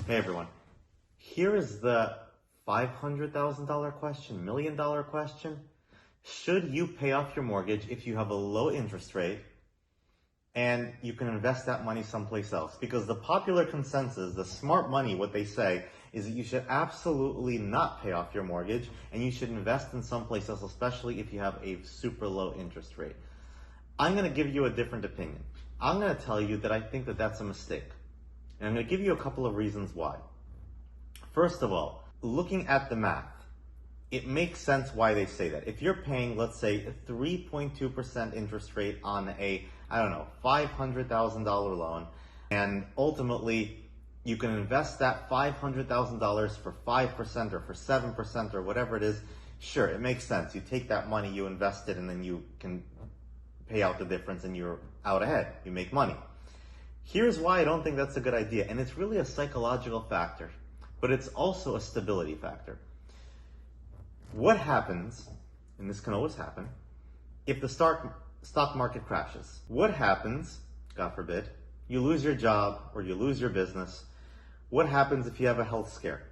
Hey everyone, here is the $500,000 question, $1,000,000 question. Should you pay off your mortgage if you have a low interest rate and you can invest that money someplace else? Because the popular consensus, the smart money, what they say is that you should absolutely not pay off your mortgage and you should invest in someplace else, especially if you have a super low interest rate. I'm going to give you a different opinion. I'm going to tell you that I think that that's a mistake. And I'm going to give you a couple of reasons why. First of all, looking at the math, it makes sense why they say that. If you're paying, let's say, a 3.2% interest rate on a, $500,000 loan, and ultimately you can invest that $500,000 for 5% or for 7% or whatever it is, sure, it makes sense. You take that money, you invest it, and then you can pay out the difference and you're out ahead. You make money. Here's why I don't think that's a good idea, and it's really a psychological factor, but it's also a stability factor. What happens, and this can always happen, if the stock market crashes? What happens, God forbid, you lose your job or you lose your business? What happens if you have a health scare?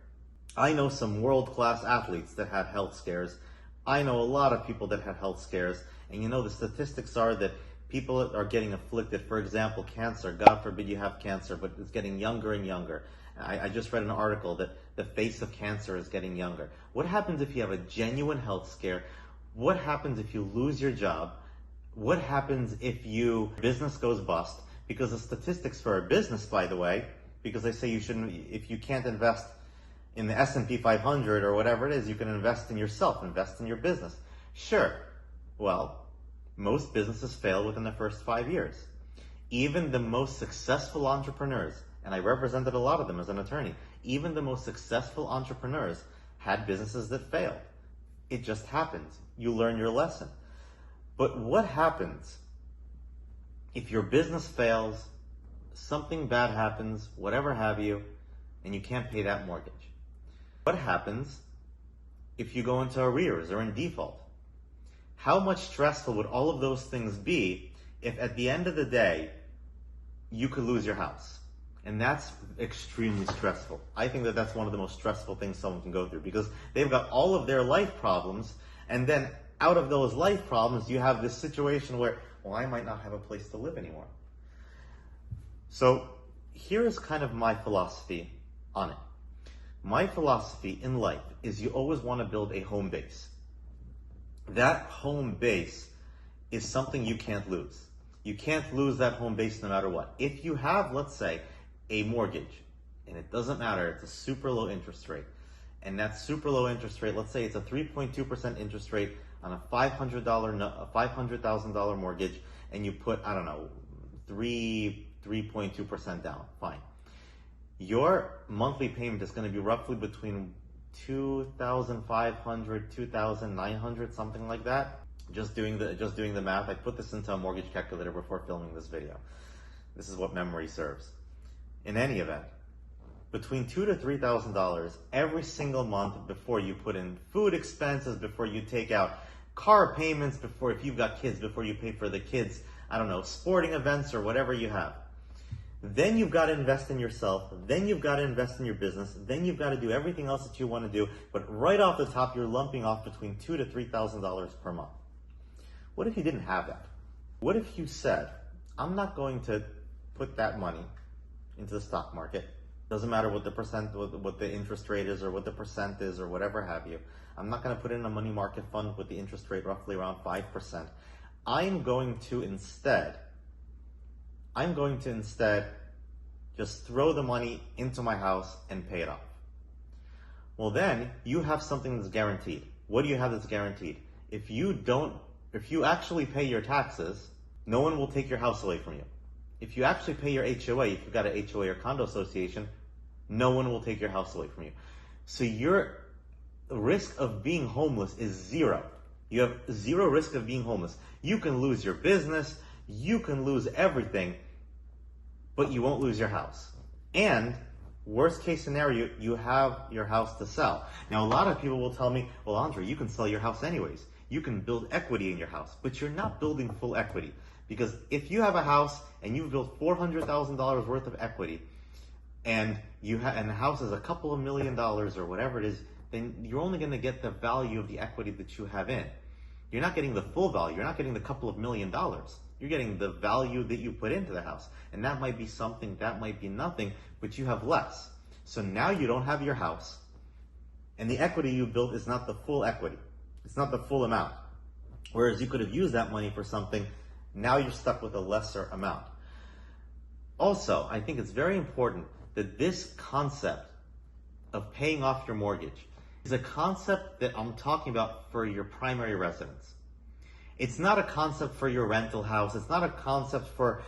I know some world-class athletes that had health scares. I know a lot of people that had health scares, and the statistics are that people are getting afflicted. For example, cancer. God forbid you have cancer, but it's getting younger and younger. I just read an article that the face of cancer is getting younger. What happens if you have a genuine health scare? What happens if you lose your job? What happens if your business goes bust? Because the statistics for a business, by the way, because they say you shouldn't, if you can't invest in the S&P 500 or whatever it is, you can invest in yourself, invest in your business. Sure. Well, most businesses fail within the first 5 years. Even the most successful entrepreneurs, and I represented a lot of them as an attorney, even the most successful entrepreneurs had businesses that failed. It just happens. You learn your lesson. But what happens if your business fails, something bad happens, whatever have you, and you can't pay that mortgage? What happens if you go into arrears or in default? How much stressful would all of those things be if at the end of the day, you could lose your house? And that's extremely stressful. I think that that's one of the most stressful things someone can go through, because they've got all of their life problems, and then out of those life problems, you have this situation where, well, I might not have a place to live anymore. So here's kind of my philosophy on it. My philosophy in life is you always want to build a home base. That home base is something you can't lose. You can't lose that home base no matter what. If you have, let's say, a mortgage, and it doesn't matter, it's a super low interest rate, and that super low interest rate, let's say it's a 3.2% interest rate on a $500,000 mortgage, and you put, 3.2% down, fine. Your monthly payment is going to be roughly between $2,500, $2,900, something like that. Just doing the math. I put this into a mortgage calculator before filming this video. This is what memory serves. In any event, between $2,000 to $3,000 every single month before you put in food expenses, before you take out car payments, before, if you've got kids, before you pay for the kids, sporting events or whatever you have. Then you've got to invest in yourself, then you've got to invest in your business, then you've got to do everything else that you want to do, but right off the top, you're lumping off between $2,000 to $3,000 per month. What if you didn't have that? What if you said, I'm not going to put that money into the stock market. Doesn't matter what the interest rate is or what the percent is or whatever have you. I'm not going to put it in a money market fund with the interest rate roughly around 5%. I'm going to instead just throw the money into my house and pay it off. Well, then you have something that's guaranteed. What do you have that's guaranteed? If you actually pay your taxes, no one will take your house away from you. If you actually pay your HOA, if you've got an HOA or condo association, no one will take your house away from you. So your risk of being homeless is zero. You have zero risk of being homeless. You can lose your business, you can lose everything, but you won't lose your house. And worst case scenario, you have your house to sell. Now, a lot of people will tell me, well, Andre, you can sell your house anyways. You can build equity in your house, but you're not building full equity. Because if you have a house and you've built $400,000 worth of equity, and and the house is a couple of $1 million or whatever it is, then you're only going to get the value of the equity that you have in. You're not getting the full value. You're not getting the couple of $1 million. You're getting the value that you put into the house. And that might be something, that might be nothing, but you have less. So now you don't have your house, and the equity you built is not the full equity. It's not the full amount. Whereas you could have used that money for something, now you're stuck with a lesser amount. Also, I think it's very important that this concept of paying off your mortgage is a concept that I'm talking about for your primary residence. It's not a concept for your rental house. It's not a concept for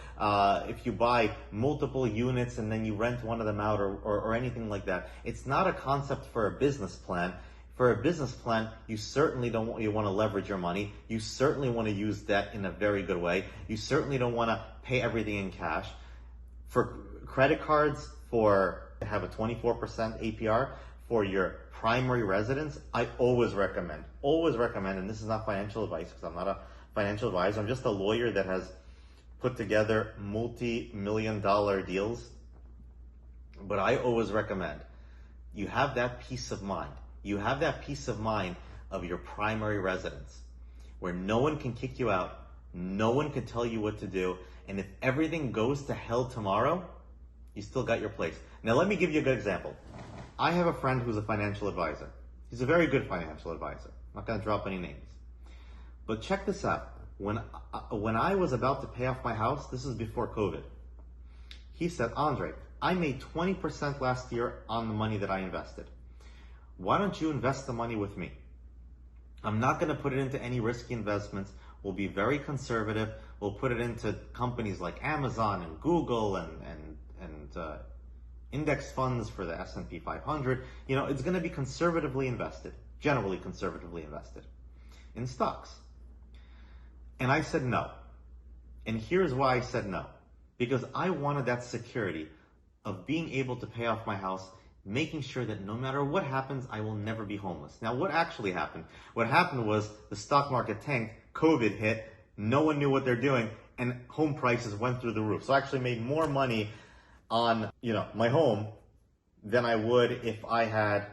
if you buy multiple units and then you rent one of them out or anything like that. It's not a concept for a business plan. For a business plan, you certainly don't want, you want to leverage your money. You certainly want to use debt in a very good way. You certainly don't want to pay everything in cash. For credit cards, to have a 24% APR for your primary residence, I always recommend, and this is not financial advice because I'm not a financial advisor, I'm just a lawyer that has put together multi-million-dollar deals, but I always recommend you have that peace of mind. You have that peace of mind of your primary residence where no one can kick you out, no one can tell you what to do, and if everything goes to hell tomorrow, you still got your place. Now let me give you a good example. I have a friend who's a financial advisor. He's a very good financial advisor. I'm not going to drop any names. But check this out. When I was about to pay off my house, this is before COVID, he said, Andre, I made 20% last year on the money that I invested. Why don't you invest the money with me? I'm not going to put it into any risky investments. We'll be very conservative. We'll put it into companies like Amazon and Google and index funds for the S&P 500. It's going to be conservatively invested, generally conservatively invested in stocks. And I said no. And here's why I said no. Because I wanted that security of being able to pay off my house, making sure that no matter what happens, I will never be homeless. Now, what actually happened? What happened was the stock market tanked, COVID hit, no one knew what they're doing, and home prices went through the roof. So I actually made more money on my home than I would if I had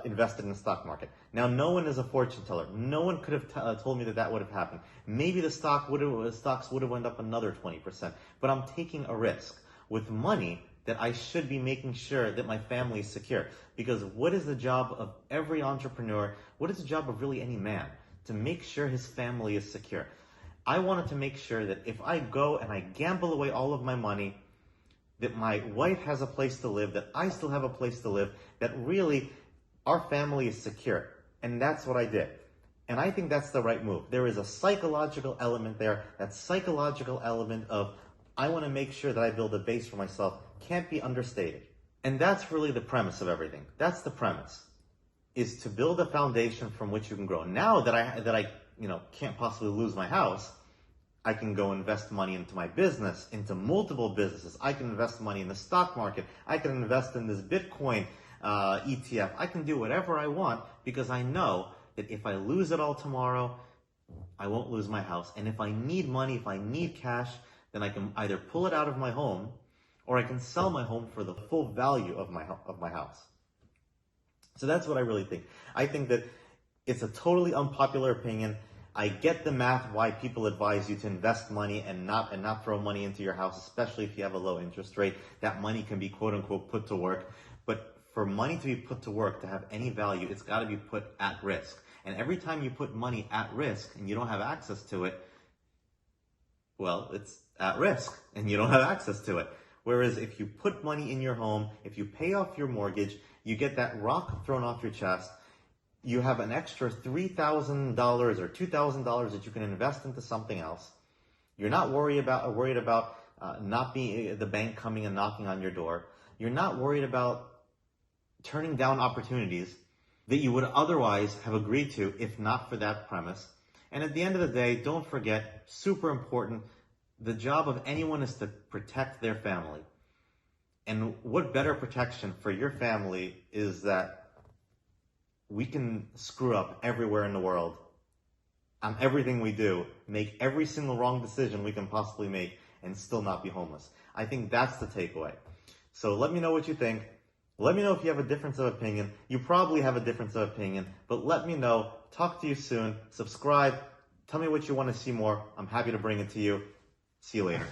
invested in the stock market. Now, no one is a fortune teller. No one could have told me that would have happened. Maybe the stocks would have went up another 20%, but I'm taking a risk with money that I should be making sure that my family is secure. Because what is the job of every entrepreneur? What is the job of really any man? To make sure his family is secure. I wanted to make sure that if I go and I gamble away all of my money, that my wife has a place to live, that I still have a place to live, that really our family is secure. And that's what I did. And I think that's the right move. There is a psychological element there. That psychological element of, I want to make sure that I build a base for myself, can't be understated. And that's really the premise of everything. That's the premise, is to build a foundation from which you can grow. Now that I can't possibly lose my house, I can go invest money into my business, into multiple businesses. I can invest money in the stock market. I can invest in this Bitcoin ETF. I can do whatever I want because I know that if I lose it all tomorrow, I won't lose my house. And if I need money, if I need cash, then I can either pull it out of my home or I can sell my home for the full value of my house. So that's what I really think. I think that it's a totally unpopular opinion. I get the math why people advise you to invest money and not throw money into your house, especially if you have a low interest rate. That money can be quote unquote put to work. But for money to be put to work, to have any value, it's got to be put at risk. And every time you put money at risk and you don't have access to it, well, it's at risk and you don't have access to it. Whereas if you put money in your home, if you pay off your mortgage, you get that rock thrown off your chest. You have an extra $3,000 or $2,000 that you can invest into something else. You're not worried about not being the bank coming and knocking on your door. You're not worried about turning down opportunities that you would otherwise have agreed to if not for that premise. And at the end of the day, don't forget, super important, the job of anyone is to protect their family. And what better protection for your family is that we can screw up everywhere in the world on everything we do, make every single wrong decision we can possibly make, and still not be homeless. I think that's the takeaway. So let me know what you think. Let me know if you have a difference of opinion. You probably have a difference of opinion, but let me know. Talk to you soon. Subscribe. Tell me what you want to see more. I'm happy to bring it to you. See you later.